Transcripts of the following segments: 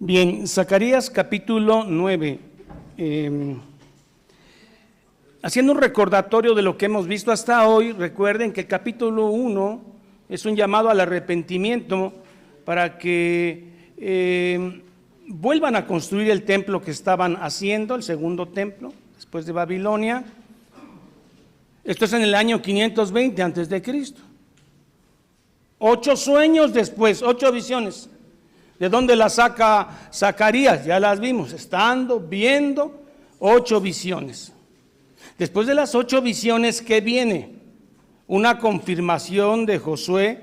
Bien, Zacarías capítulo 9. Haciendo un recordatorio de lo que hemos visto hasta hoy, recuerden que el capítulo 1 es un llamado al arrepentimiento para que vuelvan a construir el templo que estaban haciendo, el segundo templo, después de Babilonia. Esto es en el año 520 antes de Cristo. 8 sueños después, 8 visiones. ¿De dónde las saca Zacarías? Ya las vimos, estando, viendo 8 visiones. Después de las 8 visiones, ¿qué viene? Una confirmación de Josué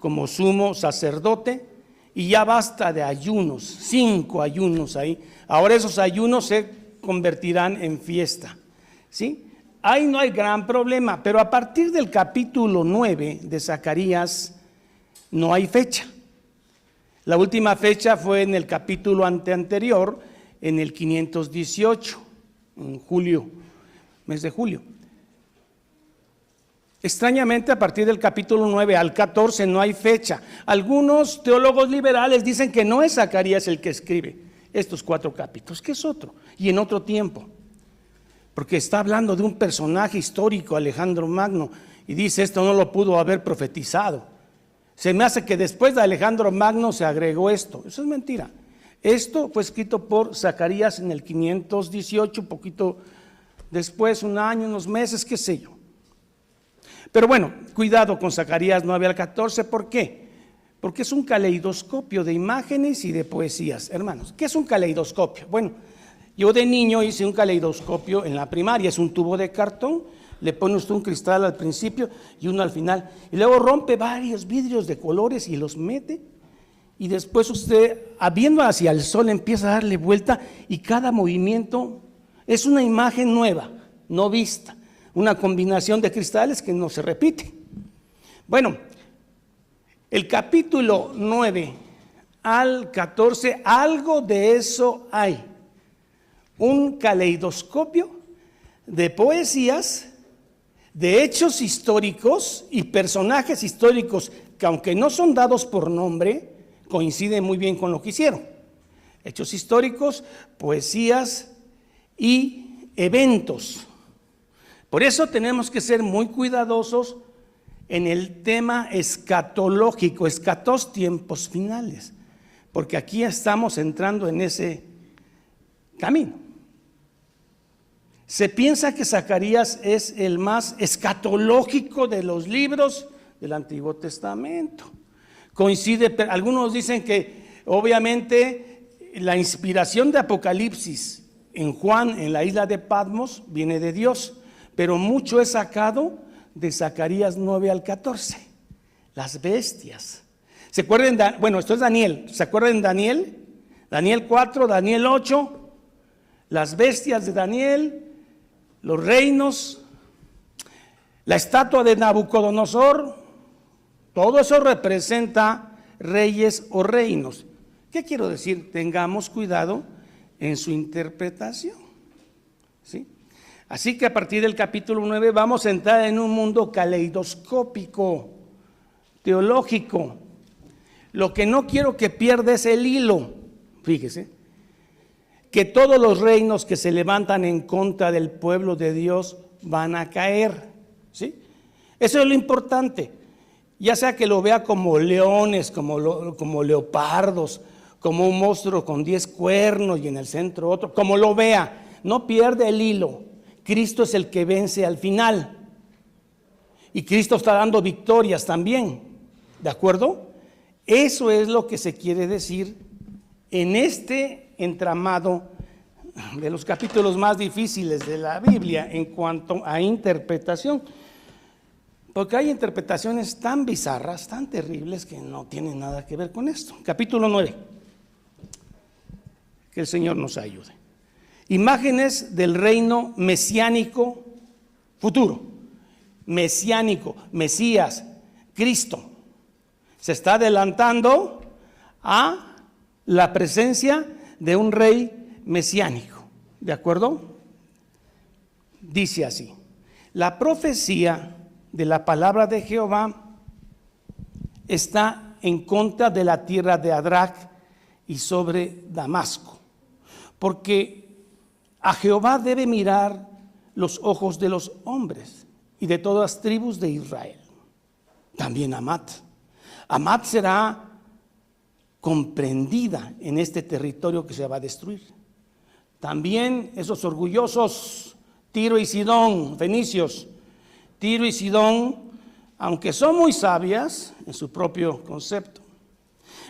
como sumo sacerdote, y ya basta de ayunos, 5 ayunos ahí. Ahora esos ayunos se convertirán en fiesta, ¿sí? Ahí no hay gran problema, pero a partir del capítulo 9 de Zacarías no hay fecha. La última fecha fue en el capítulo anterior, en el 518, en julio, mes de julio. Extrañamente, a partir del capítulo 9 al 14 no hay fecha. Algunos teólogos liberales dicen que no es Zacarías el que escribe estos 4 capítulos, que es otro, y en otro tiempo. Porque está hablando de un personaje histórico, Alejandro Magno, y dice esto no lo pudo haber profetizado. Se me hace que después de Alejandro Magno se agregó esto. Eso es mentira. Esto fue escrito por Zacarías en el 518, un poquito después, un año, unos meses, qué sé yo. Pero bueno, cuidado con Zacarías 9 al 14, ¿por qué? Porque es un caleidoscopio de imágenes y de poesías. Hermanos, ¿qué es un caleidoscopio? Bueno, yo de niño hice un caleidoscopio en la primaria, es un tubo de cartón, le pone usted un cristal al principio y uno al final, y luego rompe varios vidrios de colores y los mete, y después usted, viendo hacia el sol, empieza a darle vuelta, y cada movimiento es una imagen nueva, no vista, una combinación de cristales que no se repite. Bueno, el capítulo 9 al 14, algo de eso hay. Un caleidoscopio de poesías, de hechos históricos y personajes históricos que, aunque no son dados por nombre, coinciden muy bien con lo que hicieron. Hechos históricos, poesías y eventos. Por eso tenemos que ser muy cuidadosos en el tema escatológico, escatos, tiempos finales, porque aquí estamos entrando en ese camino. Se piensa que Zacarías es el más escatológico de los libros del Antiguo Testamento. Coincide, algunos dicen que obviamente la inspiración de Apocalipsis en Juan, en la isla de Patmos, viene de Dios, pero mucho es sacado de Zacarías 9 al 14. Las bestias. ¿Se acuerdan? Bueno, esto es Daniel. ¿Se acuerdan de Daniel? Daniel 4, Daniel 8, las bestias de Daniel, los reinos, la estatua de Nabucodonosor, todo eso representa reyes o reinos. ¿Qué quiero decir? Tengamos cuidado en su interpretación, ¿sí? Así que a partir del capítulo 9 vamos a entrar en un mundo caleidoscópico, teológico. Lo que no quiero que pierda es el hilo, fíjese, que todos los reinos que se levantan en contra del pueblo de Dios van a caer, ¿sí? Eso es lo importante, ya sea que lo vea como leones, como leopardos, como un monstruo con 10 cuernos y en el centro otro, como lo vea, no pierde el hilo. Cristo es el que vence al final, y Cristo está dando victorias también, ¿de acuerdo? Eso es lo que se quiere decir en este entramado de los capítulos más difíciles de la Biblia en cuanto a interpretación, porque hay interpretaciones tan bizarras, tan terribles, que no tienen nada que ver con esto. Capítulo 9, que el Señor nos ayude. Imágenes del reino mesiánico futuro, mesiánico, Mesías, Cristo. Se está adelantando a la presencia de un rey mesiánico, ¿de acuerdo? Dice así: la profecía de la palabra de Jehová está en contra de la tierra de Adrac y sobre Damasco, porque a Jehová debe mirar los ojos de los hombres y de todas las tribus de Israel. También Hamat. Hamat será comprendida en este territorio que se va a destruir. También esos orgullosos Tiro y Sidón, fenicios, Tiro y Sidón, aunque son muy sabias en su propio concepto.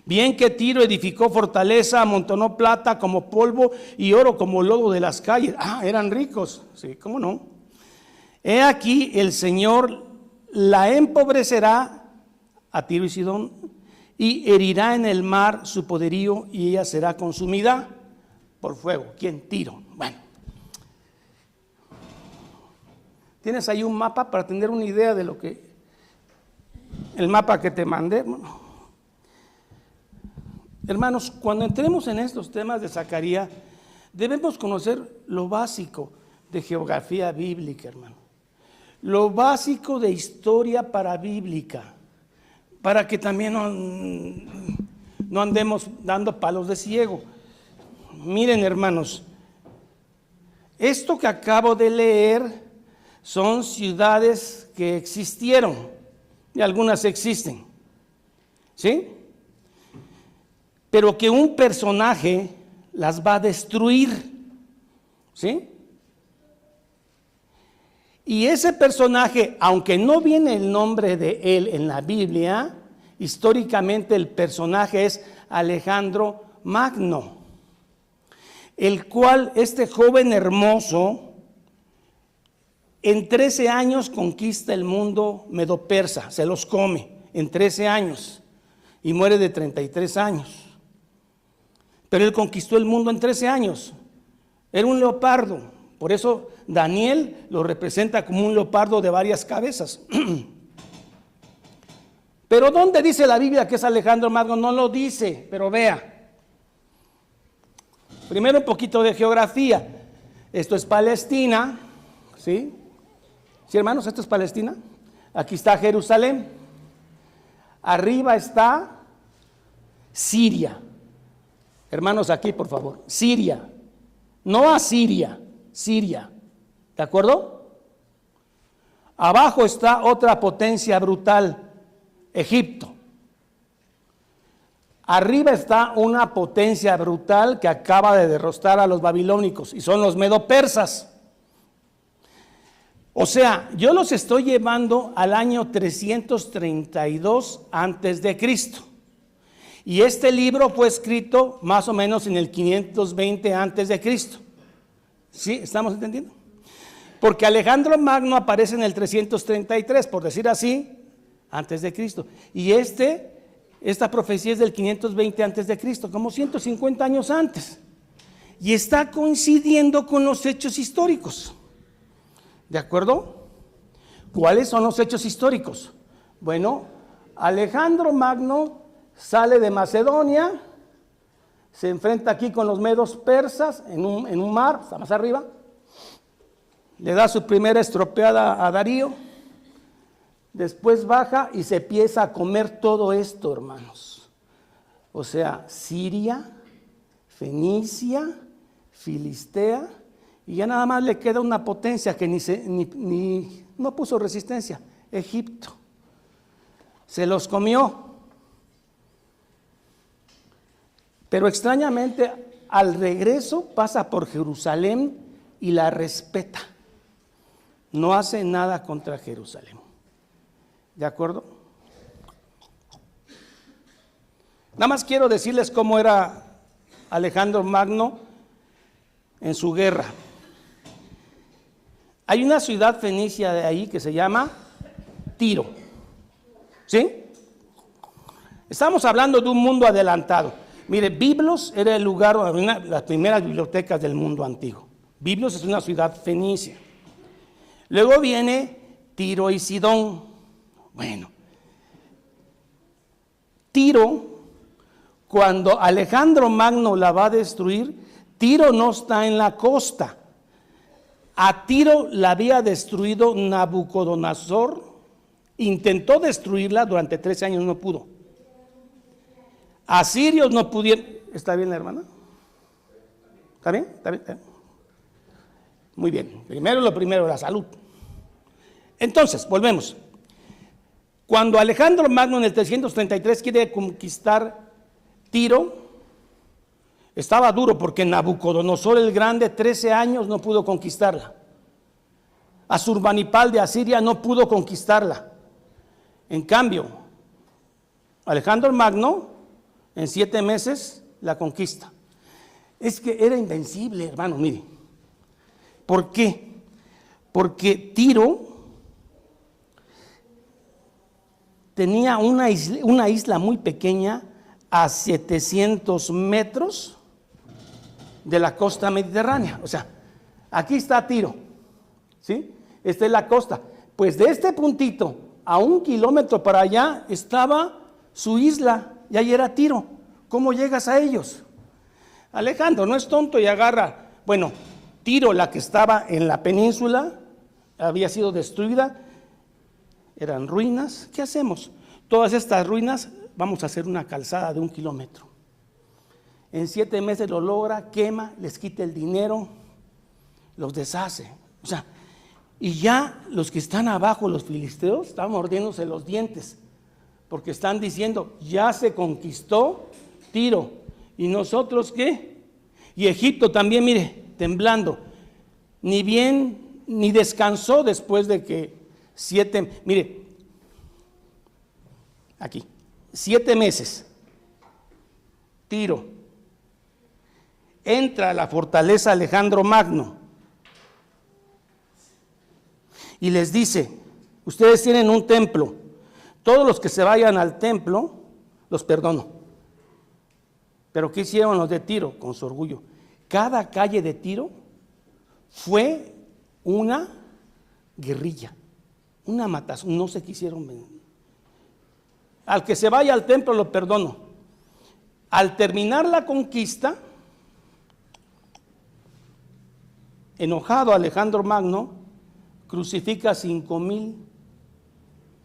Bien que Tiro edificó fortaleza, amontonó plata como polvo y oro como lodo de las calles. Eran ricos, sí, ¿cómo no? He aquí el Señor la empobrecerá a Tiro y Sidón y herirá en el mar su poderío y ella será consumida por fuego. ¿Quién? Tiro. Bueno. ¿Tienes ahí un mapa para tener una idea de lo que... el mapa que te mandé? Hermanos, cuando entremos en estos temas de Zacarías, debemos conocer lo básico de geografía bíblica, hermano. Lo básico de historia parabíblica, para que también no andemos dando palos de ciego. Miren, hermanos, esto que acabo de leer son ciudades que existieron y algunas existen, ¿sí? Pero que un personaje las va a destruir, ¿sí? Y ese personaje, aunque no viene el nombre de él en la Biblia, históricamente el personaje es Alejandro Magno, el cual este joven hermoso en 13 años conquista el mundo medo-persa, se los come en 13 años y muere de 33 años. Pero él conquistó el mundo en 13 años. Era un leopardo, por eso Daniel lo representa como un leopardo de varias cabezas. Pero ¿dónde dice la Biblia que es Alejandro Magno? No lo dice, pero vea. Primero un poquito de geografía. Esto es Palestina, ¿sí? ¿Sí, hermanos? Esto es Palestina. Aquí está Jerusalén. Arriba está Siria. Hermanos, aquí por favor, Siria, no Asiria, Siria, ¿de acuerdo? Abajo está otra potencia brutal, Egipto. Arriba está una potencia brutal que acaba de derrotar a los babilónicos y son los medo-persas. O sea, yo los estoy llevando al año 332 antes de Cristo. Y este libro fue escrito más o menos en el 520 antes de Cristo. ¿Sí? ¿Estamos entendiendo? Porque Alejandro Magno aparece en el 333, por decir así, antes de Cristo. Y esta profecía es del 520 antes de Cristo, como 150 años antes. Y está coincidiendo con los hechos históricos. ¿De acuerdo? ¿Cuáles son los hechos históricos? Bueno, Alejandro Magno sale de Macedonia, se enfrenta aquí con los medos persas en un mar, está más arriba, le da su primera estropeada a Darío, después baja y se empieza a comer todo esto, hermanos. O sea, Siria, Fenicia, Filistea, y ya nada más le queda una potencia que no puso resistencia, Egipto. Se los comió. Pero extrañamente al regreso pasa por Jerusalén y la respeta. No hace nada contra Jerusalén. ¿De acuerdo? Nada más quiero decirles cómo era Alejandro Magno en su guerra. Hay una ciudad fenicia de ahí que se llama Tiro. ¿Sí? Estamos hablando de un mundo adelantado. Mire, Biblos era el lugar, las primeras bibliotecas del mundo antiguo. Biblos es una ciudad fenicia. Luego viene Tiro y Sidón. Bueno, Tiro, cuando Alejandro Magno la va a destruir, Tiro no está en la costa. A Tiro la había destruido Nabucodonosor. Intentó destruirla durante 13 años, no pudo. Asirios no pudieron, ¿Está bien la hermana? ¿Está bien? ¿Está bien? ¿Está bien? Muy bien. Primero lo primero, la salud. Entonces, volvemos. Cuando Alejandro Magno en el 333 quiere conquistar Tiro, estaba duro porque Nabucodonosor el Grande 13 años no pudo conquistarla. Asurbanipal de Asiria no pudo conquistarla. En cambio, Alejandro Magno en 7 meses la conquista. Es que era invencible, hermano, mire. ¿Por qué? Porque Tiro tenía una isla muy pequeña a 700 metros de la costa mediterránea. O sea, aquí está Tiro, ¿sí? Esta es la costa. Pues de este puntito a 1 kilómetro para allá estaba su isla y ahí era Tiro. ¿Cómo llegas a ellos? Alejandro no es tonto y agarra, bueno, Tiro, la que estaba en la península, había sido destruida, eran ruinas. ¿Qué hacemos? Todas estas ruinas, vamos a hacer una calzada de 1 kilómetro. En 7 meses lo logra, quema, les quita el dinero, los deshace. O sea, y ya los que están abajo, los filisteos, están mordiéndose los dientes, porque están diciendo, ya se conquistó Tiro, ¿y nosotros qué? Y Egipto también, mire, temblando, ni descansó después de que 7, mire, aquí, 7 meses, Tiro, entra a la fortaleza Alejandro Magno y les dice, ustedes tienen un templo, todos los que se vayan al templo, los perdono. Pero ¿qué hicieron los de Tiro con su orgullo? Cada calle de Tiro fue una guerrilla, una matazón, no se quisieron vender. Al que se vaya al templo lo perdono. Al terminar la conquista, enojado Alejandro Magno crucifica a 5,000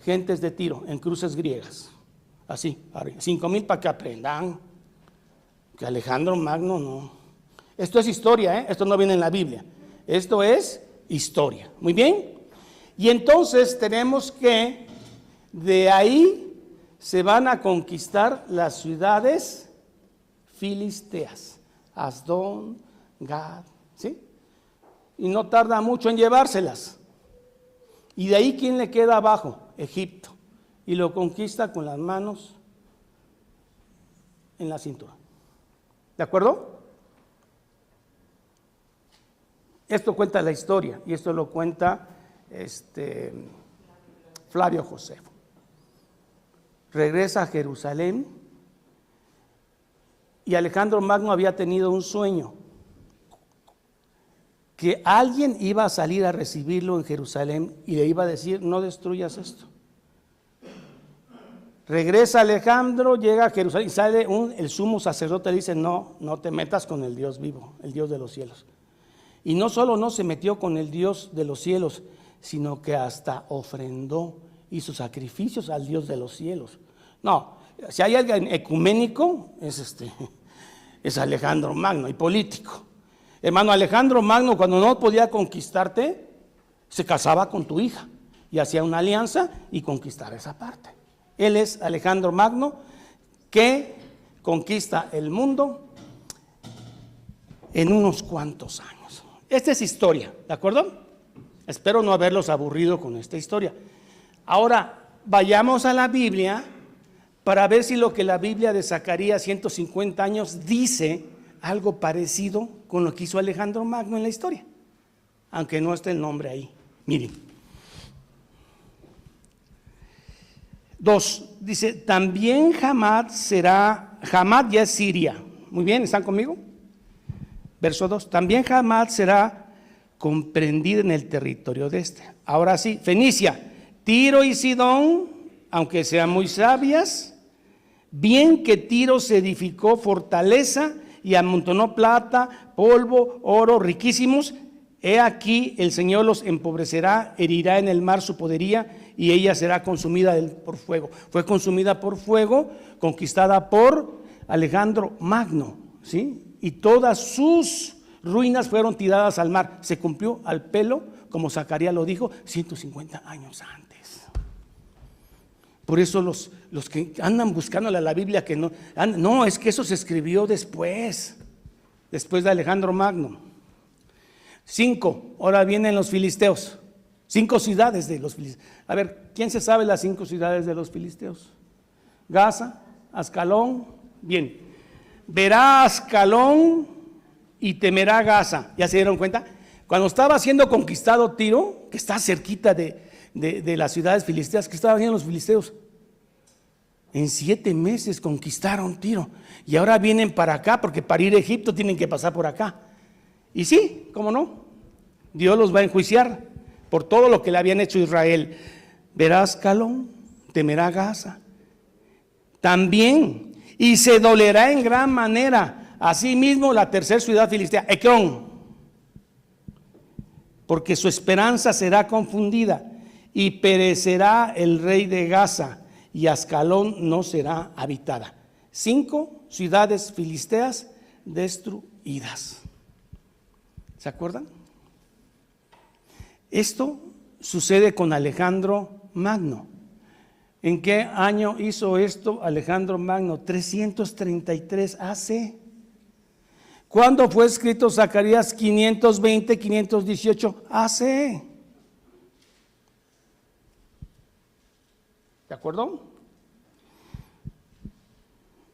gentes de Tiro en cruces griegas. Así, 5,000 para que aprendan que Alejandro Magno no. Esto es historia, esto no viene en la Biblia. Esto es historia. Muy bien. Y entonces tenemos que de ahí se van a conquistar las ciudades filisteas, Asdod, Gad, ¿sí? Y no tarda mucho en llevárselas. Y de ahí, ¿quién le queda abajo? Egipto. Y lo conquista con las manos en la cintura. ¿De acuerdo? Esto cuenta la historia y esto lo cuenta Flavio Josefo. Regresa a Jerusalén y Alejandro Magno había tenido un sueño, que alguien iba a salir a recibirlo en Jerusalén y le iba a decir, no destruyas esto. Regresa Alejandro, llega a Jerusalén y sale el sumo sacerdote, le dice, no te metas con el Dios vivo, el Dios de los cielos. Y no solo no se metió con el Dios de los cielos, sino que hasta ofrendó, hizo sacrificios al Dios de los cielos. No, si hay alguien ecuménico, es Alejandro Magno y político. Hermano, Alejandro Magno, cuando no podía conquistarte, se casaba con tu hija y hacía una alianza y conquistaba esa parte. Él es Alejandro Magno, que conquista el mundo en unos cuantos años. Esta es historia, ¿de acuerdo? Espero no haberlos aburrido con esta historia. Ahora, vayamos a la Biblia para ver si lo que la Biblia de Zacarías 150 años dice algo parecido con lo que hizo Alejandro Magno en la historia, aunque no esté el nombre ahí. Miren. 2, dice, también Hamad ya es Siria. Muy bien, ¿están conmigo? Verso 2, también Hamad será comprendida en el territorio de este. Ahora sí, Fenicia, Tiro y Sidón, aunque sean muy sabias, bien que Tiro se edificó fortaleza y amontonó plata, polvo, oro, riquísimos, he aquí el Señor los empobrecerá, herirá en el mar su podería y ella será consumida por fuego. Fue consumida por fuego, conquistada por Alejandro Magno. ¿sí? Y todas sus ruinas fueron tiradas al mar. Se cumplió al pelo, como Zacarías lo dijo, 150 años antes. Por eso los que andan buscándole a la Biblia que no, es que eso se escribió después de Alejandro Magno. 5, ahora vienen los filisteos. 5 ciudades de los filisteos. A ver, ¿quién se sabe las 5 ciudades de los filisteos? Gaza, Ascalón, bien. Verá Ascalón y temerá Gaza. ¿Ya se dieron cuenta? Cuando estaba siendo conquistado Tiro, que está cerquita de las ciudades filisteas, que estaban haciendo los filisteos. En 7 meses conquistaron Tiro. Y ahora vienen para acá, porque para ir a Egipto tienen que pasar por acá. Y sí, ¿cómo no? Dios los va a enjuiciar por todo lo que le habían hecho a Israel. Verá Ascalón, temerá Gaza. También, y se dolerá en gran manera, asimismo la tercera ciudad filistea, Ecrón, porque su esperanza será confundida, y perecerá el rey de Gaza, y Ascalón no será habitada. 5 ciudades filisteas destruidas. ¿Se acuerdan? Esto sucede con Alejandro Magno. ¿En qué año hizo esto Alejandro Magno? 333 AC. ¿Cuándo fue escrito Zacarías? 520, 518 AC. ¿De acuerdo?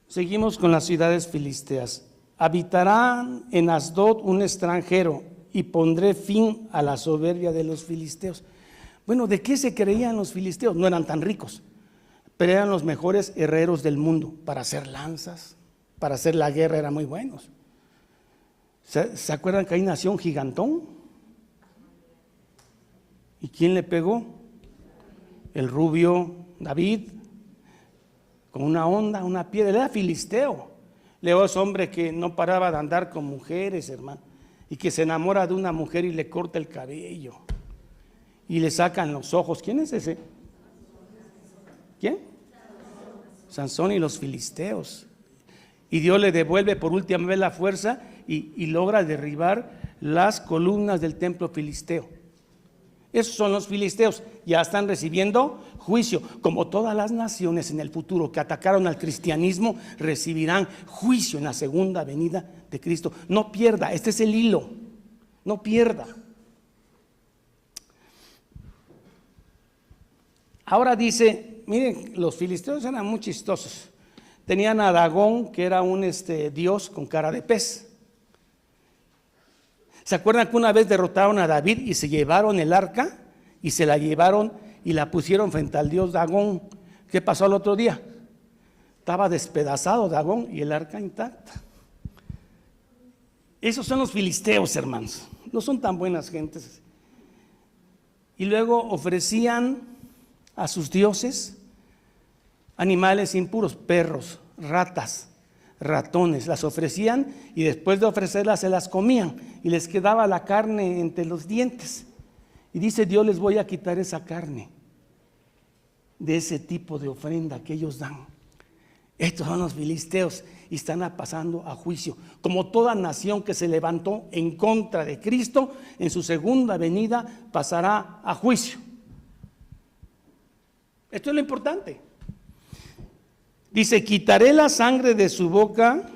Seguimos con las ciudades filisteas. Habitarán en Asdod un extranjero y pondré fin a la soberbia de los filisteos. Bueno, ¿de qué se creían los filisteos? No eran tan ricos, pero eran los mejores herreros del mundo. Para hacer lanzas, para hacer la guerra eran muy buenos. ¿Se acuerdan que ahí nació un gigantón? ¿Y quién le pegó? El rubio David, con una onda, una piedra. Él era filisteo. Luego es hombre que no paraba de andar con mujeres, hermano, y que se enamora de una mujer y le corta el cabello y le sacan los ojos. ¿Quién es ese? ¿Quién? Sansón y los filisteos. Y Dios le devuelve por última vez la fuerza y logra derribar las columnas del templo filisteo. Esos son los filisteos. Ya están recibiendo juicio. Como todas las naciones en el futuro que atacaron al cristianismo, recibirán juicio en la segunda venida de Cristo. No pierda, este es el hilo. No pierda. Ahora dice, miren, los filisteos eran muy chistosos. Tenían a Dagón, que era un dios con cara de pez. ¿Se acuerdan que una vez derrotaron a David y se llevaron el arca? Y se la llevaron y la pusieron frente al dios Dagón. ¿Qué pasó al otro día? Estaba despedazado Dagón y el arca intacta. Esos son los filisteos, hermanos. No son tan buenas gentes. Y luego ofrecían a sus dioses animales impuros, perros, ratas, ratones, las ofrecían y después de ofrecerlas se las comían y les quedaba la carne entre los dientes. Y dice Dios, les voy a quitar esa carne de ese tipo de ofrenda que ellos dan. Estos son los filisteos y están pasando a juicio. Como toda nación que se levantó en contra de Cristo, en su segunda venida pasará a juicio. Esto es lo importante. Dice, quitaré la sangre de su boca.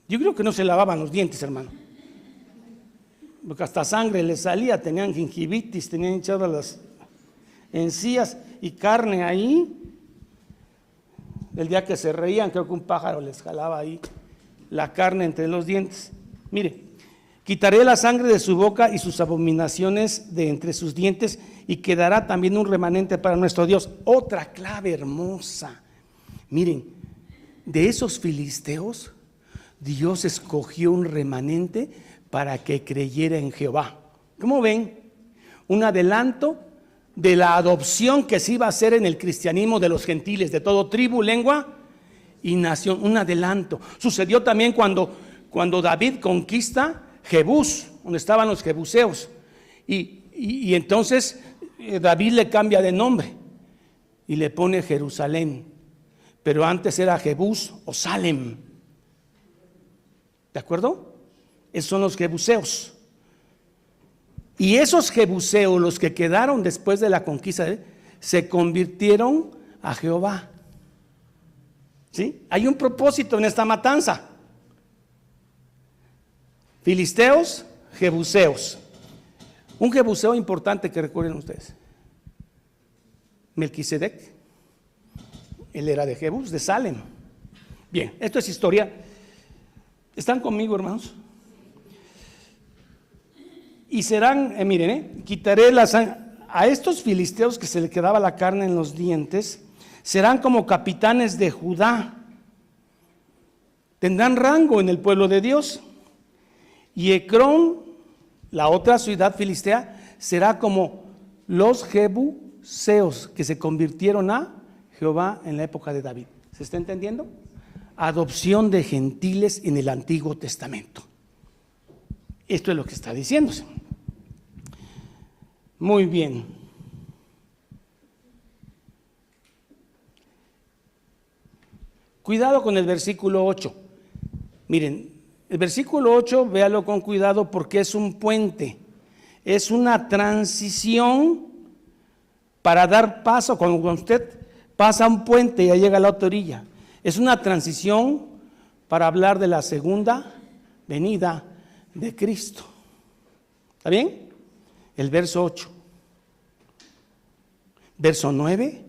Yo creo que no se lavaban los dientes, hermano, porque hasta sangre les salía, tenían gingivitis, tenían hinchadas las encías y carne ahí. El día que se reían, creo que un pájaro les jalaba ahí la carne entre los dientes. Mire, quitaré la sangre de su boca y sus abominaciones de entre sus dientes, y quedará también un remanente para nuestro Dios. Otra clave hermosa. Miren, de esos filisteos, Dios escogió un remanente para que creyera en Jehová. ¿Cómo ven? Un adelanto de la adopción que se iba a hacer en el cristianismo de los gentiles, de todo tribu, lengua y nación. Un adelanto. Sucedió también cuando David conquista Jebús, donde estaban los jebuseos. Y entonces David le cambia de nombre y le pone Jerusalén. Pero antes era Jebús o Salem. ¿De acuerdo? Esos son los jebuseos. Y esos jebuseos, los que quedaron después de la conquista, se convirtieron a Jehová. ¿Sí? Hay un propósito en esta matanza. Filisteos, jebuseos. Un jebuseo importante que recuerden ustedes. Melquisedec, él era de Jebus, de Salem. Bien, esto es historia. ¿Están conmigo, hermanos? Y serán, miren, quitaré a estos filisteos que se le quedaba la carne en los dientes, serán como capitanes de Judá. Tendrán rango en el pueblo de Dios. Y Ecrón, la otra ciudad filistea, será como los jebuseos que se convirtieron a Jehová en la época de David. ¿Se está entendiendo? Adopción de gentiles en el Antiguo Testamento. Esto es lo que está diciéndose. Muy bien. Cuidado con el versículo 8. Miren, el versículo 8, véalo con cuidado porque es un puente. Es una transición para dar paso. Cuando usted pasa un puente y ya llega a la otra orilla. Es una transición para hablar de la segunda venida de Cristo. ¿Está bien? El verso 8. Verso 9.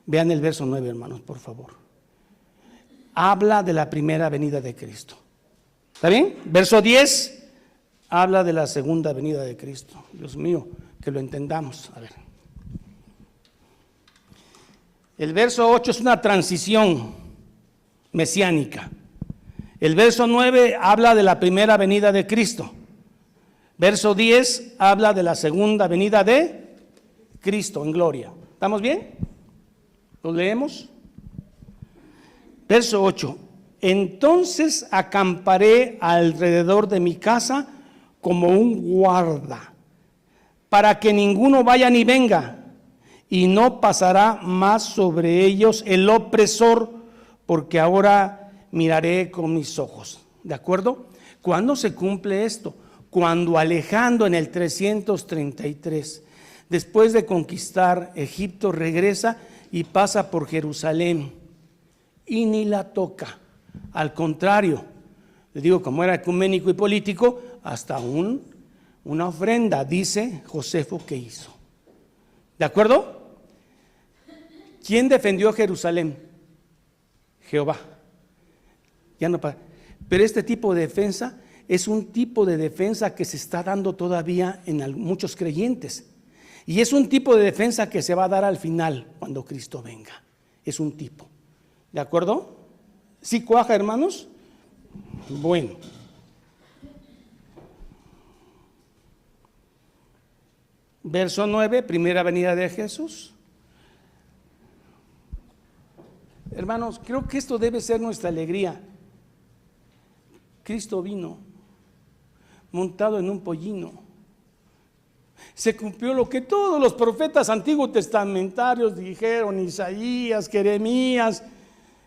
Vean el verso 9, hermanos, por favor. Habla de la primera venida de Cristo. ¿Está bien? Verso 10. Habla de la segunda venida de Cristo. Dios mío, que lo entendamos. A ver. El verso 8 es una transición mesiánica. El verso 9 habla de la primera venida de Cristo. Verso 10 habla de la segunda venida de Cristo en gloria. ¿Estamos bien? ¿Lo leemos? Verso 8. Entonces acamparé alrededor de mi casa como un guarda, para que ninguno vaya ni venga, y no pasará más sobre ellos el opresor, porque ahora miraré con mis ojos. ¿De acuerdo? ¿Cuándo se cumple esto? Cuando Alejandro en el 333, después de conquistar Egipto, regresa y pasa por Jerusalén y ni la toca. Al contrario, le digo, como era ecuménico y político, hasta una ofrenda, dice Josefo, que hizo. ¿De acuerdo? ¿Quién defendió Jerusalén? Jehová. Ya no para. Pero este tipo de defensa es un tipo de defensa que se está dando todavía en muchos creyentes. Y es un tipo de defensa que se va a dar al final, cuando Cristo venga. Es un tipo. ¿De acuerdo? ¿Sí cuaja, hermanos? Bueno. Verso 9, primera venida de Jesús. Hermanos, creo que esto debe ser nuestra alegría. Cristo vino montado en un pollino. Se cumplió lo que todos los profetas antiguos testamentarios dijeron, Isaías, Jeremías,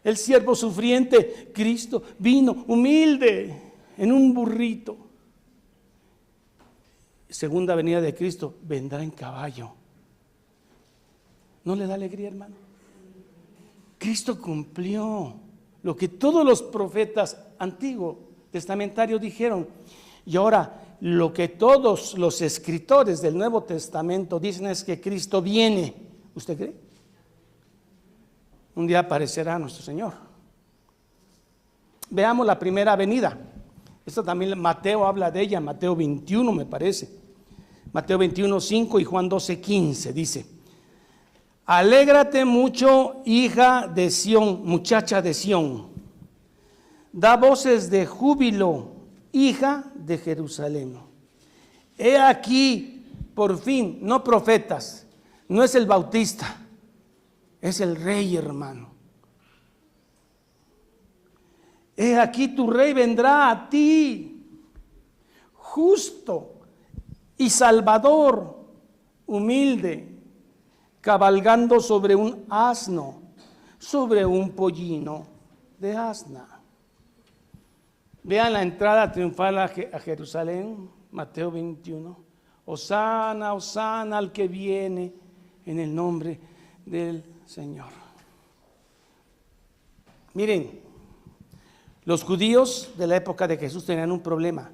el siervo sufriente. Cristo vino humilde en un burrito. Segunda venida de Cristo, vendrá en caballo. ¿No le da alegría, hermano? Cristo cumplió lo que todos los profetas antiguos testamentarios dijeron. Y ahora lo que todos los escritores del Nuevo Testamento dicen es que Cristo viene. ¿Usted cree? Un día aparecerá nuestro Señor. Veamos la primera venida. Esto también Mateo habla de ella, Mateo 21 me parece. Mateo 21, 5 y Juan 12, 15 dice: alégrate mucho, hija de Sión, muchacha de Sión. Da voces de júbilo, hija de Jerusalén. He aquí, por fin, no profetas, no es el Bautista, es el Rey, hermano. He aquí tu Rey vendrá a ti, justo y salvador, humilde, cabalgando sobre un asno, sobre un pollino de asna. Vean la entrada triunfal a Jerusalén, Mateo 21. Hosana, hosana al que viene en el nombre del Señor. Miren, los judíos de la época de Jesús tenían un problema.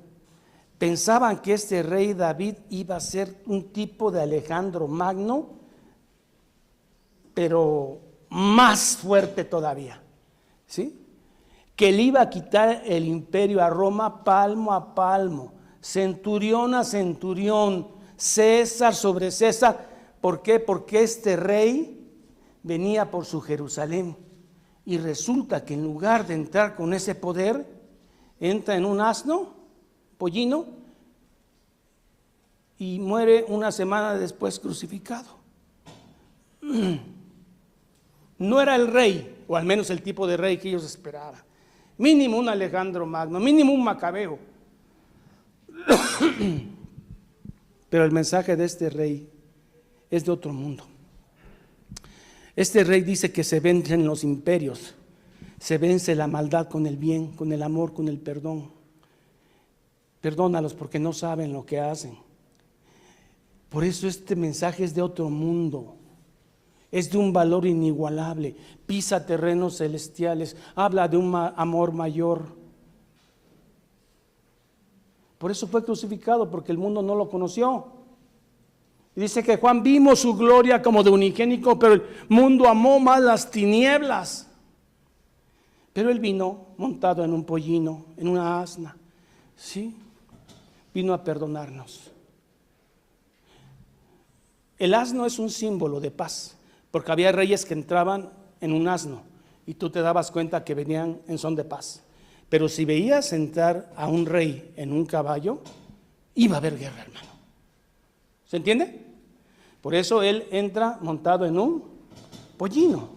Pensaban que este rey David iba a ser un tipo de Alejandro Magno, pero más fuerte todavía, ¿sí? Que él iba a quitar el imperio a Roma palmo a palmo, centurión a centurión, César sobre César. ¿Por qué? Porque este rey venía por su Jerusalén. Y resulta que en lugar de entrar con ese poder, entra en un asno, pollino, y muere una semana después crucificado. No era el rey, o al menos el tipo de rey que ellos esperaban. Mínimo un Alejandro Magno, mínimo un Macabeo. Pero el mensaje de este rey es de otro mundo. Este rey dice que se vencen los imperios, se vence la maldad con el bien, con el amor, con el perdón. Perdónalos porque no saben lo que hacen. Por eso este mensaje es de otro mundo, es de un valor inigualable, pisa terrenos celestiales, habla de un amor mayor. Por eso fue crucificado, porque el mundo no lo conoció. Y dice que Juan vimos su gloria como de unigénito, pero el mundo amó más las tinieblas. Pero él vino montado en un pollino, en una asna, ¿sí? Vino a perdonarnos. El asno es un símbolo de paz, porque había reyes que entraban en un asno y tú te dabas cuenta que venían en son de paz. Pero si veías entrar a un rey en un caballo, iba a haber guerra, hermano. ¿Se entiende? Por eso él entra montado en un pollino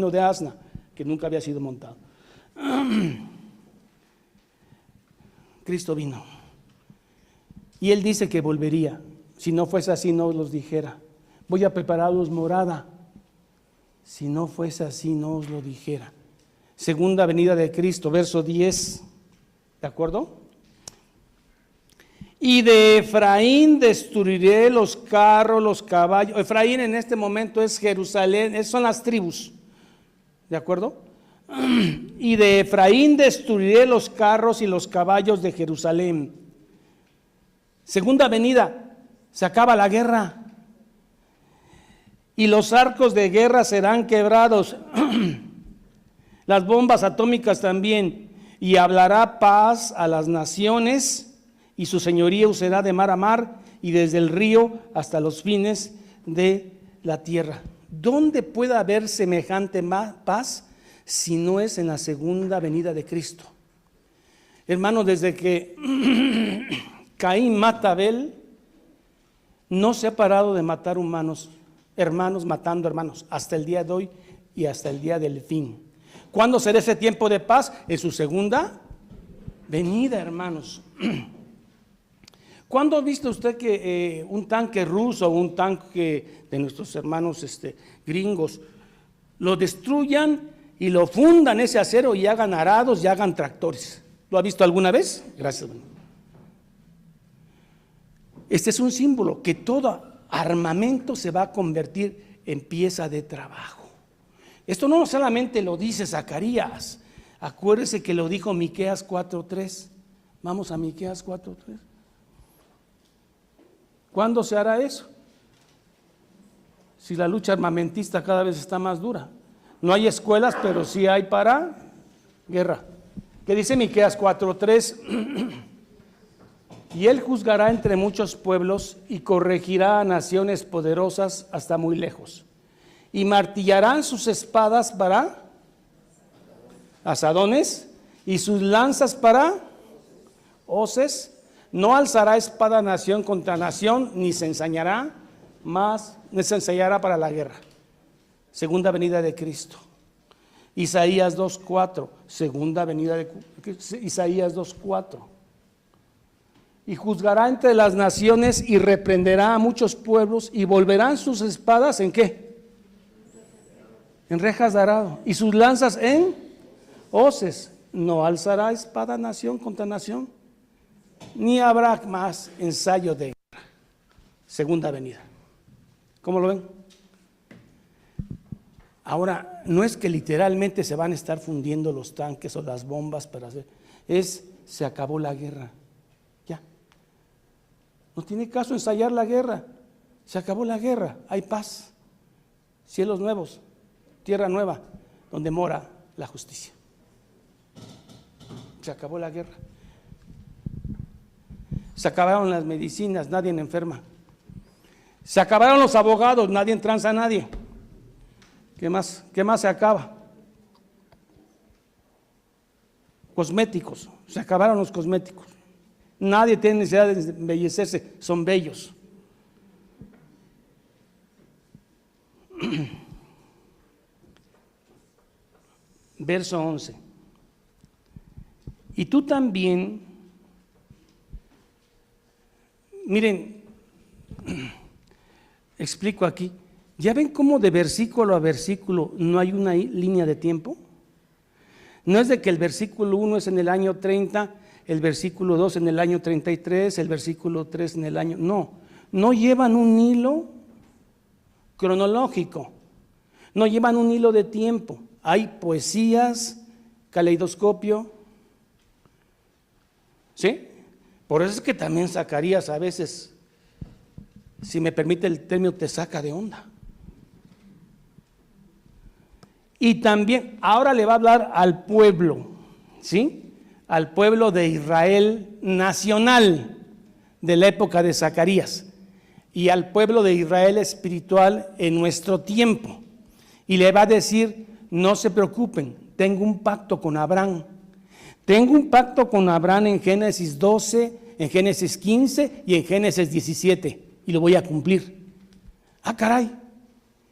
de asna, que nunca había sido montado. Cristo vino. Y él dice que volvería. Si no fuese así, no os los dijera. Voy a prepararos morada. Si no fuese así, no os lo dijera. Segunda venida de Cristo, verso 10. ¿De acuerdo? Y de Efraín destruiré los carros, los caballos. Efraín en este momento es Jerusalén, esas son las tribus. ¿De acuerdo? Y de Efraín destruiré los carros y los caballos de Jerusalén. Segunda venida. Se acaba la guerra y los arcos de guerra serán quebrados, las bombas atómicas también, y hablará paz a las naciones y su señorío será de mar a mar y desde el río hasta los fines de la tierra. ¿Dónde puede haber semejante paz si no es en la segunda venida de Cristo? Hermano, desde que Caín mata a Abel, no se ha parado de matar humanos, hermanos matando hermanos, hasta el día de hoy y hasta el día del fin. ¿Cuándo será ese tiempo de paz? En su segunda venida, hermanos. ¿Cuándo ha visto usted que un tanque ruso o un tanque de nuestros hermanos gringos lo destruyan y lo fundan ese acero y hagan arados y hagan tractores? ¿Lo ha visto alguna vez? Gracias. Este es un símbolo que todo armamento se va a convertir en pieza de trabajo. Esto no solamente lo dice Zacarías, acuérdese que lo dijo Miqueas 4:3. Vamos a Miqueas 4:3. ¿Cuándo se hará eso? Si la lucha armamentista cada vez está más dura. No hay escuelas, pero sí hay para guerra. ¿Qué dice Miqueas 4:3? Y él juzgará entre muchos pueblos y corregirá a naciones poderosas hasta muy lejos. Y martillarán sus espadas para asadones y sus lanzas para hoces. No alzará espada nación contra nación, ni se ensañará para la guerra. Segunda venida de Cristo. Isaías 2:4. Segunda venida de Isaías 2:4. Y juzgará entre las naciones y reprenderá a muchos pueblos y volverán sus espadas ¿en qué? En rejas de arado y sus lanzas en hoces. no alzará espada nación contra nación, ni habrá más ensayo de guerra. Segunda venida. ¿Cómo lo ven? Ahora, no es que literalmente se van a estar fundiendo los tanques o las bombas para hacer, se acabó la guerra. Ya. No tiene caso ensayar la guerra. Se acabó la guerra, hay paz, cielos nuevos, tierra nueva, donde mora la justicia. Se acabó la guerra. Se acabaron las medicinas, nadie enferma. Se acabaron los abogados, nadie tranza a nadie. ¿Qué más se acaba? Cosméticos, se acabaron los cosméticos. Nadie tiene necesidad de embellecerse, son bellos. Verso 11. Y tú también, miren, explico aquí. ¿Ya ven cómo de versículo a versículo no hay una línea de tiempo? No es de que el versículo 1 es en el año 30, el versículo 2 en el año 33, el versículo 3 en el año… No llevan un hilo cronológico, no llevan un hilo de tiempo. Hay poesías, caleidoscopio, ¿sí? Por eso es que también Zacarías a veces, si me permite el término, te saca de onda. Y también, ahora le va a hablar al pueblo, ¿sí? Al pueblo de Israel nacional de la época de Zacarías y al pueblo de Israel espiritual en nuestro tiempo. Y le va a decir, no se preocupen, tengo un pacto con Abraham. Tengo un pacto con Abraham en Génesis 12, en Génesis 15 y en Génesis 17 y lo voy a cumplir. Ah, caray.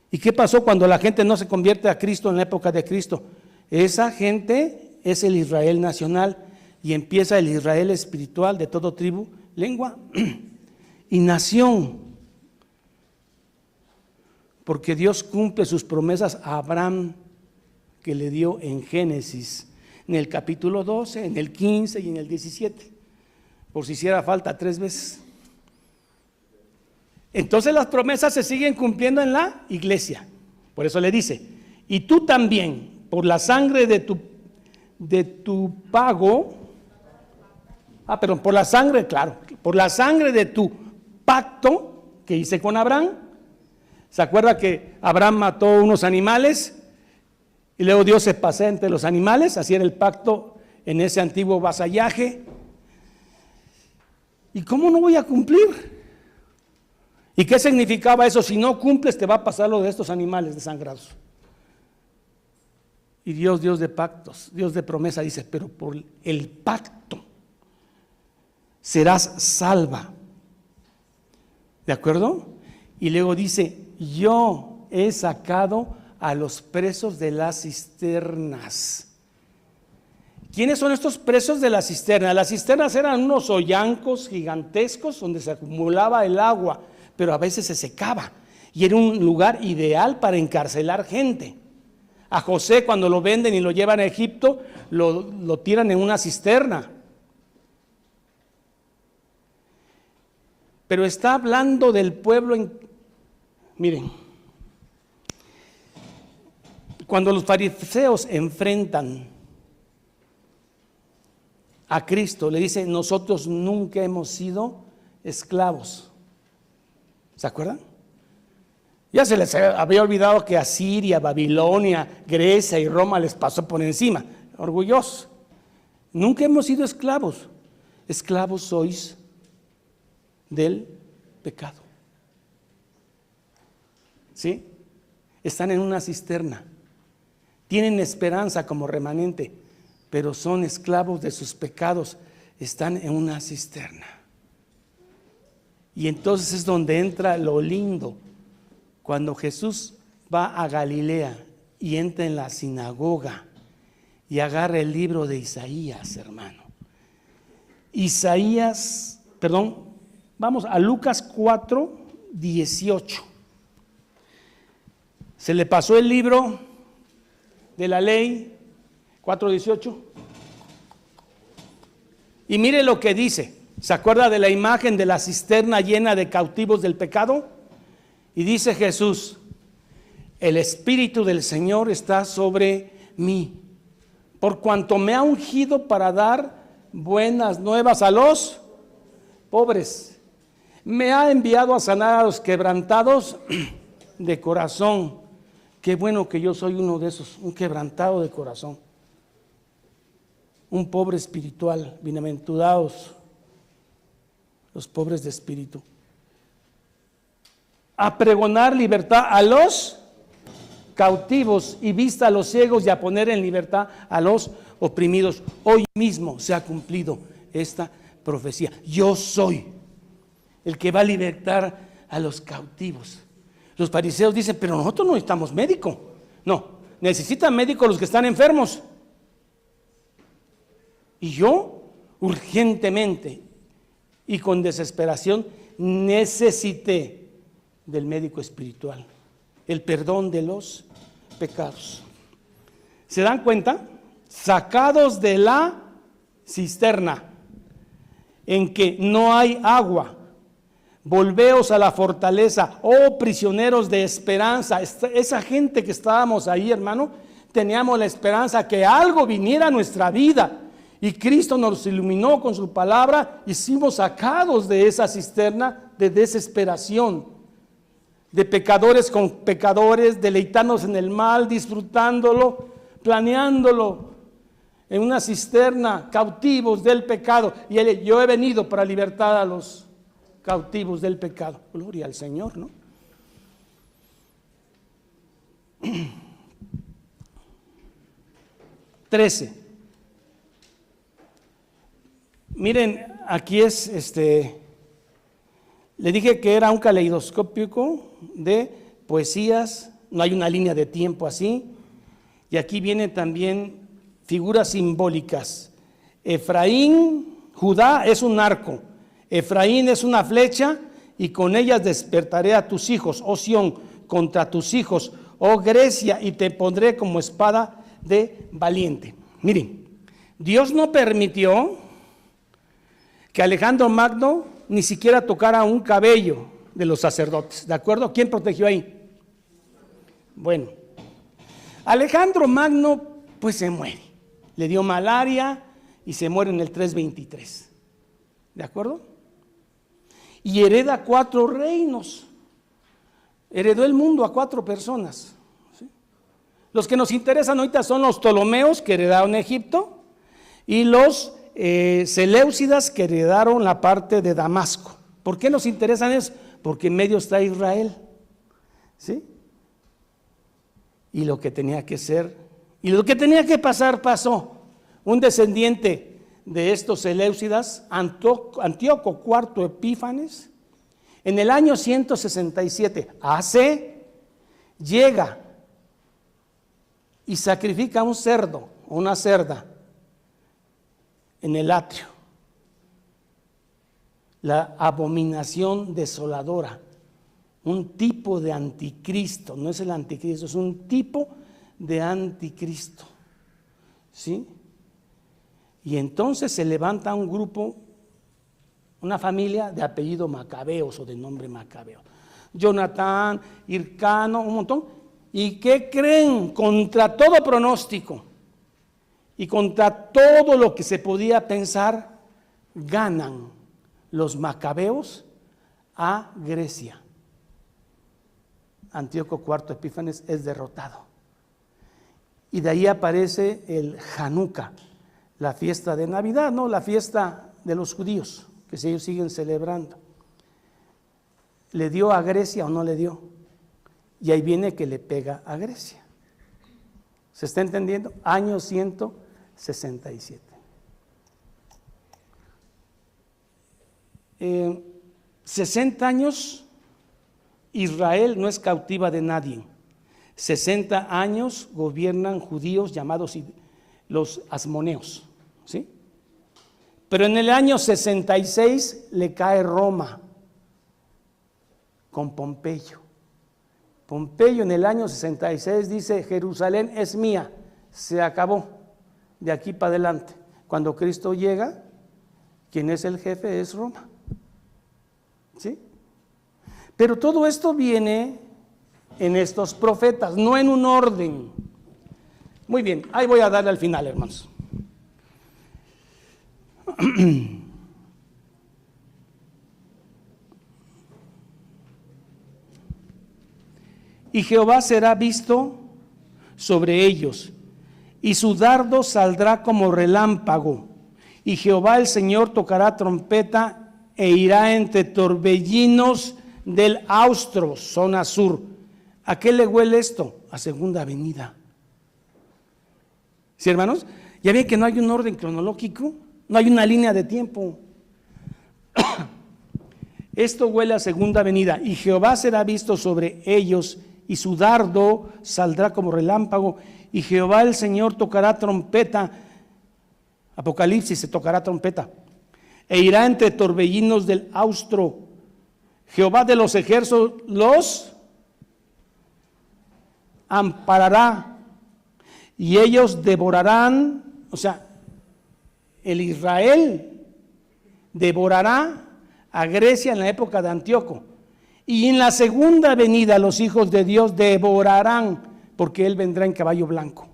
¿Y qué pasó cuando la gente no se convierte a Cristo en la época de Cristo? Esa gente es el Israel nacional y empieza el Israel espiritual de todo tribu, lengua y nación. Porque Dios cumple sus promesas a Abraham que le dio en Génesis, en el capítulo 12, en el 15 y en el 17, por si hiciera falta 3 veces. Entonces las promesas se siguen cumpliendo en la iglesia. Por eso le dice, y tú también, por la sangre de tu pago, perdón, por la sangre, claro, por la sangre de tu pacto que hice con Abraham. ¿Se acuerda que Abraham mató unos animales y luego Dios se pasea entre los animales? Así era el pacto en ese antiguo vasallaje. ¿Y cómo no voy a cumplir? ¿Y qué significaba eso? Si no cumples te va a pasar lo de estos animales desangrados. Y Dios de pactos, Dios de promesa dice, pero por el pacto serás salva. ¿De acuerdo? Y luego dice, yo he sacado a los presos de las cisternas. ¿Quiénes son estos presos de las cisternas? Las cisternas eran unos hoyancos gigantescos donde se acumulaba el agua, pero a veces se secaba y era un lugar ideal para encarcelar gente. A José, cuando lo venden y lo llevan a Egipto, lo tiran en una cisterna. Pero está hablando del pueblo miren, cuando los fariseos enfrentan a Cristo, le dicen, nosotros nunca hemos sido esclavos. ¿Se acuerdan? Ya se les había olvidado que Asiria, Babilonia, Grecia y Roma les pasó por encima. Orgullosos. Nunca hemos sido esclavos. Esclavos sois del pecado. ¿Sí? Están en una cisterna. Tienen esperanza como remanente, pero son esclavos de sus pecados. Están en una cisterna. Y entonces es donde entra lo lindo. Cuando Jesús va a Galilea y entra en la sinagoga y agarra el libro de Isaías, hermano. Vamos a Lucas 4, 18. Se le pasó el libro de la ley, 4:18. Y mire lo que dice. ¿Se acuerda de la imagen de la cisterna llena de cautivos del pecado? Y dice Jesús: el Espíritu del Señor está sobre mí, por cuanto me ha ungido para dar buenas nuevas a los pobres. Me ha enviado a sanar a los quebrantados de corazón. Qué bueno que yo soy uno de esos, un quebrantado de corazón, un pobre espiritual. Bienaventurados los pobres de espíritu. A pregonar libertad a los cautivos y vista a los ciegos, y a poner en libertad a los oprimidos. Hoy mismo se ha cumplido esta profecía. Yo soy el que va a libertar a los cautivos. Los fariseos dicen: pero nosotros no necesitamos médico. No, necesitan médico los que están enfermos. Y yo, urgentemente y con desesperación, necesité del médico espiritual, el perdón de los pecados. ¿Se dan cuenta? Sacados de la cisterna en que no hay agua, volveos a la fortaleza, oh prisioneros de esperanza. Esa gente que estábamos ahí, hermano, teníamos la esperanza que algo viniera a nuestra vida, y Cristo nos iluminó con su palabra. Hicimos sacados de esa cisterna de desesperación, de pecadores con pecadores, deleitándonos en el mal, disfrutándolo, planeándolo en una cisterna, cautivos del pecado. Y yo he venido para libertar a los cautivos del pecado. Gloria al Señor, ¿no? Trece. Miren, aquí le dije que era un caleidoscópico de poesías, no hay una línea de tiempo así, y aquí vienen también figuras simbólicas. Efraín, Judá es un arco, Efraín es una flecha, y con ellas despertaré a tus hijos, oh Sión, contra tus hijos, oh Grecia, y te pondré como espada de valiente. Miren, Dios no permitió que Alejandro Magno ni siquiera tocara un cabello de los sacerdotes, ¿de acuerdo? ¿Quién protegió ahí? Bueno, Alejandro Magno pues se muere, le dio malaria y se muere en el 323, ¿de acuerdo? Y hereda 4 reinos, heredó el mundo a 4 personas, ¿sí? Los que nos interesan ahorita son los Ptolomeos, que heredaron Egipto, y los Seleucidas, que heredaron la parte de Damasco. ¿Por qué nos interesan eso? Porque en medio está Israel, ¿sí? Y lo que tenía que ser, y lo que tenía que pasar, pasó. Un descendiente de estos Seleucidas, Antíoco IV Epífanes, en el año 167 AC, llega y sacrifica un cerdo, una cerda, en el atrio. La abominación desoladora, un tipo de anticristo, no es el anticristo, es un tipo de anticristo, ¿sí? Y entonces se levanta un grupo, una familia de apellido Macabeos o de nombre Macabeo, Jonatán, Hircano, un montón. ¿Y qué creen? Contra todo pronóstico y contra todo lo que se podía pensar, ganan los macabeos a Grecia. Antíoco IV Epífanes es derrotado. Y de ahí aparece el Hanukkah, la fiesta de Navidad, ¿no? La fiesta de los judíos, que ellos siguen celebrando. ¿Le dio a Grecia o no le dio? Y ahí viene que le pega a Grecia. ¿Se está entendiendo? Año 167. 60 años Israel no es cautiva de nadie. 60 años gobiernan judíos llamados los asmoneos, ¿sí? Pero en el año 66 le cae Roma con Pompeyo. Pompeyo en el año 66 dice: Jerusalén es mía, se acabó, de aquí para adelante. Cuando Cristo llega, quien es el jefe es Roma. ¿Sí? Pero todo esto viene en estos profetas, no en un orden. Muy bien, ahí voy a darle al final, hermanos. Y Jehová será visto sobre ellos, y su dardo saldrá como relámpago, y Jehová el Señor tocará trompeta e irá entre torbellinos del austro, zona sur. ¿A qué le huele esto? A segunda venida. ¿Sí, hermanos? Ya ven que no hay un orden cronológico, no hay una línea de tiempo. Esto huele a segunda venida, y Jehová será visto sobre ellos, y su dardo saldrá como relámpago, y Jehová el Señor tocará trompeta. Apocalipsis, se tocará trompeta, e irá entre torbellinos del austro. Jehová de los ejércitos los amparará, y ellos devorarán, o sea, el Israel devorará a Grecia en la época de Antíoco, y en la segunda venida los hijos de Dios devorarán, porque Él vendrá en caballo blanco,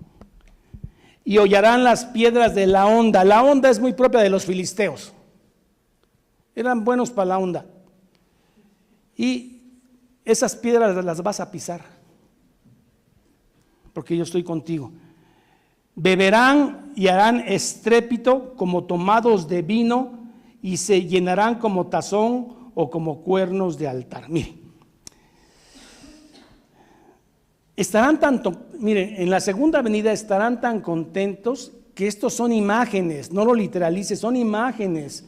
y hollarán las piedras de la honda. La honda es muy propia de los filisteos, eran buenos para la honda, y esas piedras las vas a pisar, porque yo estoy contigo. Beberán y harán estrépito como tomados de vino, y se llenarán como tazón o como cuernos de altar. Miren, estarán tanto, miren, en la segunda venida estarán tan contentos que estos son imágenes, no lo literalice, son imágenes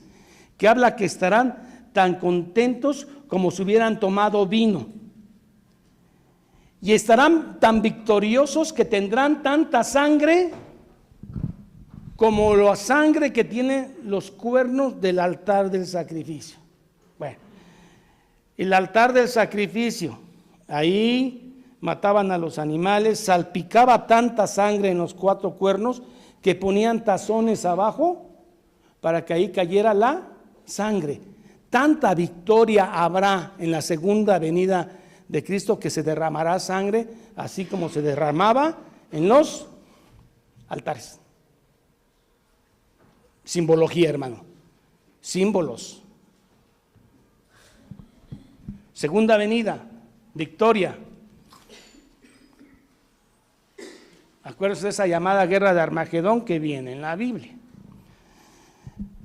que habla que estarán tan contentos como si hubieran tomado vino, y estarán tan victoriosos que tendrán tanta sangre como la sangre que tienen los cuernos del altar del sacrificio. Bueno, el altar del sacrificio, ahí mataban a los animales, salpicaba tanta sangre en los 4 cuernos que ponían tazones abajo para que ahí cayera la sangre. Tanta victoria habrá en la segunda venida de Cristo que se derramará sangre, así como se derramaba en los altares. Simbología, hermano, símbolos. Segunda venida, victoria. Acuérdense de esa llamada guerra de Armagedón que viene en la Biblia.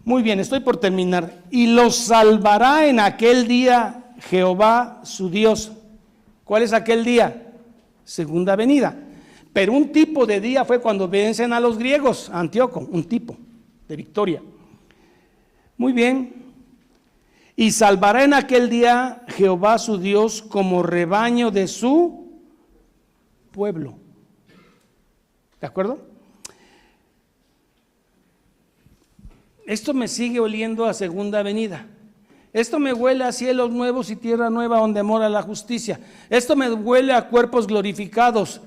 Muy bien, estoy por terminar. Y los salvará en aquel día Jehová su Dios. ¿Cuál es aquel día? Segunda venida. Pero un tipo de día fue cuando vencen a los griegos, a Antíoco, un tipo de victoria. Muy bien. Y salvará en aquel día Jehová su Dios como rebaño de su pueblo. ¿De acuerdo? Esto me sigue oliendo a segunda venida. Esto me huele a cielos nuevos y tierra nueva donde mora la justicia. Esto me huele a cuerpos glorificados.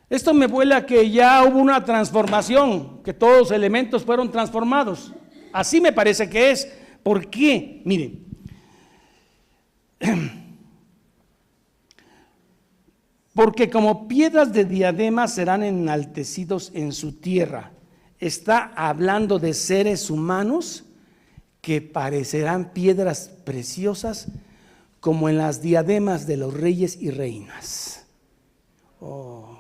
Esto me huele a que ya hubo una transformación, que todos los elementos fueron transformados. Así me parece que es. ¿Por qué? Miren, porque como piedras de diadema serán enaltecidos en su tierra. Está hablando de seres humanos que parecerán piedras preciosas como en las diademas de los reyes y reinas. Oh,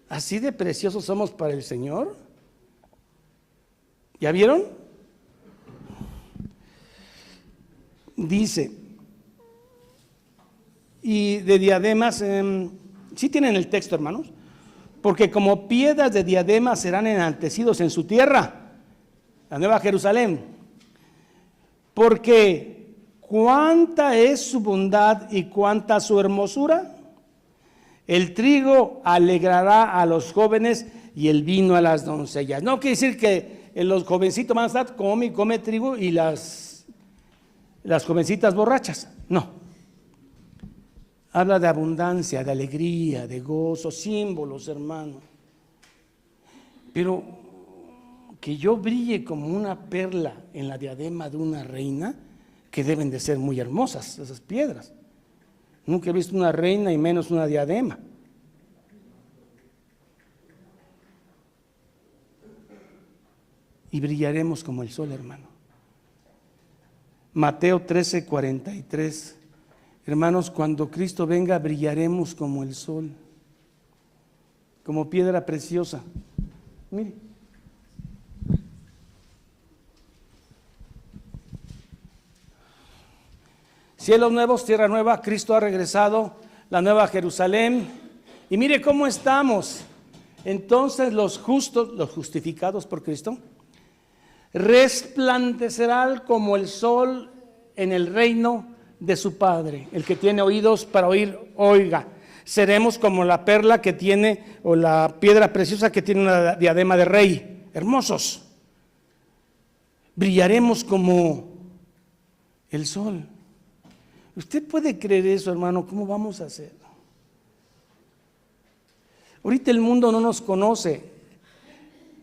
¿así de preciosos somos para el Señor? ¿Ya vieron? Dice, y de diademas, ¿sí tienen el texto, hermanos? Porque como piedras de diadema serán enaltecidos en su tierra, la nueva Jerusalén. Porque cuánta es su bondad y cuánta su hermosura. El trigo alegrará a los jóvenes y el vino a las doncellas. No quiere decir que los jovencitos van a estar come trigo y las jovencitas borrachas. No. Habla de abundancia, de alegría, de gozo, símbolos, hermano. Pero que yo brille como una perla en la diadema de una reina, que deben de ser muy hermosas esas piedras. Nunca he visto una reina y menos una diadema. Y brillaremos como el sol, hermano. Mateo 13:43. Hermanos, cuando Cristo venga, brillaremos como el sol, como piedra preciosa. Mire. Cielos nuevos, tierra nueva, Cristo ha regresado, la nueva Jerusalén. Y mire cómo estamos. Entonces los justos, los justificados por Cristo, resplandecerán como el sol en el reino de su Padre. El que tiene oídos para oír, oiga. Seremos como la perla que tiene, o la piedra preciosa que tiene una diadema de rey. Hermosos. Brillaremos como el sol. ¿Usted puede creer eso, hermano? ¿Cómo vamos a hacer? Ahorita el mundo no nos conoce.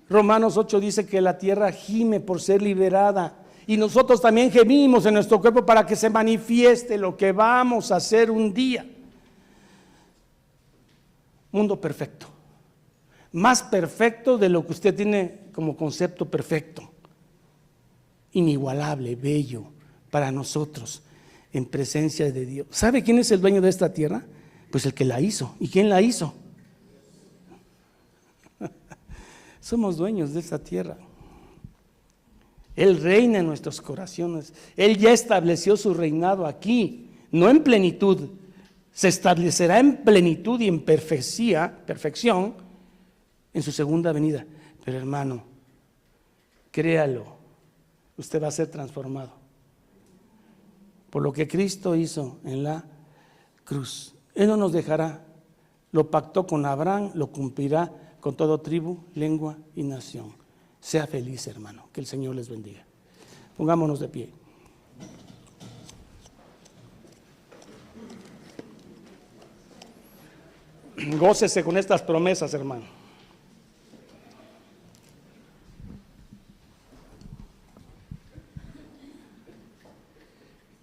Romanos 8 dice que la tierra gime por ser liberada, y nosotros también gemimos en nuestro cuerpo para que se manifieste lo que vamos a hacer un día. Mundo perfecto, más perfecto de lo que usted tiene como concepto perfecto, inigualable, bello para nosotros, en presencia de Dios. ¿Sabe quién es el dueño de esta tierra? Pues el que la hizo. ¿Y quién la hizo? Somos dueños de esta tierra. Él reina en nuestros corazones. Él ya estableció su reinado aquí, no en plenitud. Se establecerá en plenitud y en perfección en su segunda venida. Pero hermano, créalo, usted va a ser transformado por lo que Cristo hizo en la cruz. Él no nos dejará. Lo pactó con Abraham, lo cumplirá con toda tribu, lengua y nación. Sea feliz, hermano. Que el Señor les bendiga. Pongámonos de pie. Gócese con estas promesas, hermano.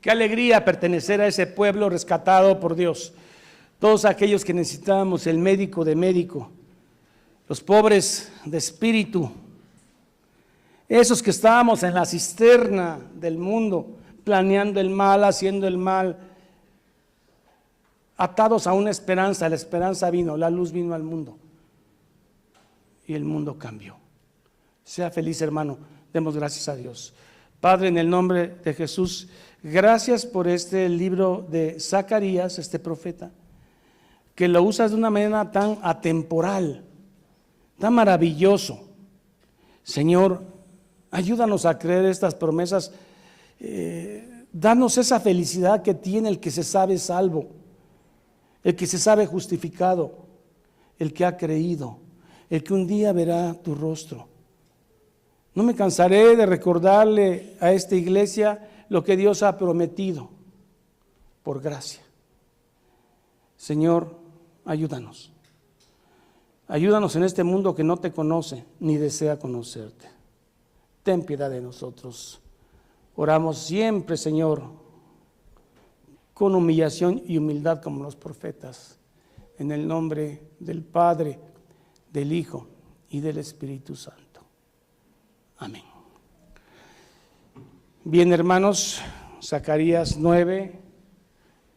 Qué alegría pertenecer a ese pueblo rescatado por Dios. Todos aquellos que necesitábamos el médico de médico, los pobres de espíritu, esos que estábamos en la cisterna del mundo, planeando el mal, haciendo el mal, atados a una esperanza. La esperanza vino, la luz vino al mundo y el mundo cambió. Sea feliz, hermano, demos gracias a Dios. Padre, en el nombre de Jesús, gracias por este libro de Zacarías, este profeta, que lo usas de una manera tan atemporal, tan maravilloso. Señor, ayúdanos a creer estas promesas, danos esa felicidad que tiene el que se sabe salvo, el que se sabe justificado, el que ha creído, el que un día verá tu rostro. No me cansaré de recordarle a esta iglesia lo que Dios ha prometido por gracia. Señor, ayúdanos. Ayúdanos en este mundo que no te conoce ni desea conocerte. Ten piedad de nosotros. Oramos siempre, Señor, con humillación y humildad como los profetas, en el nombre del Padre, del Hijo y del Espíritu Santo. Amén. Bien, hermanos, Zacarías 9,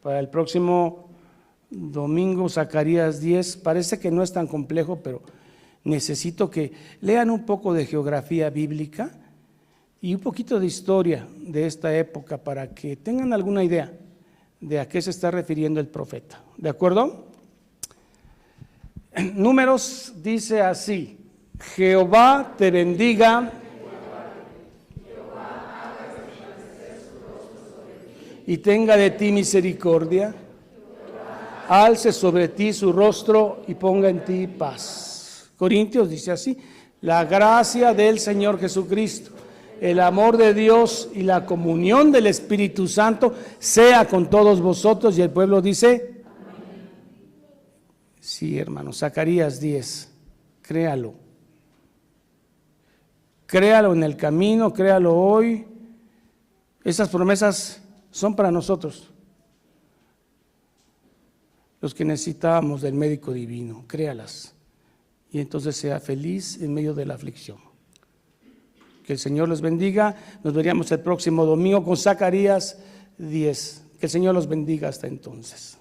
para el próximo domingo Zacarías 10. Parece que no es tan complejo, pero necesito que lean un poco de geografía bíblica y un poquito de historia de esta época para que tengan alguna idea de a qué se está refiriendo el profeta. ¿De acuerdo? Números dice así: Jehová te bendiga y tenga de ti misericordia, alce sobre ti su rostro y ponga en ti paz. Corintios dice así: la gracia del Señor Jesucristo, el amor de Dios y la comunión del Espíritu Santo sea con todos vosotros. Y el pueblo dice: amén. Sí, hermano, Zacarías 10, créalo. Créalo en el camino, créalo hoy. Esas promesas son para nosotros, los que necesitamos del médico divino. Créalas y entonces sea feliz en medio de la aflicción. Que el Señor los bendiga. Nos veríamos el próximo domingo con Zacarías 10. Que el Señor los bendiga hasta entonces.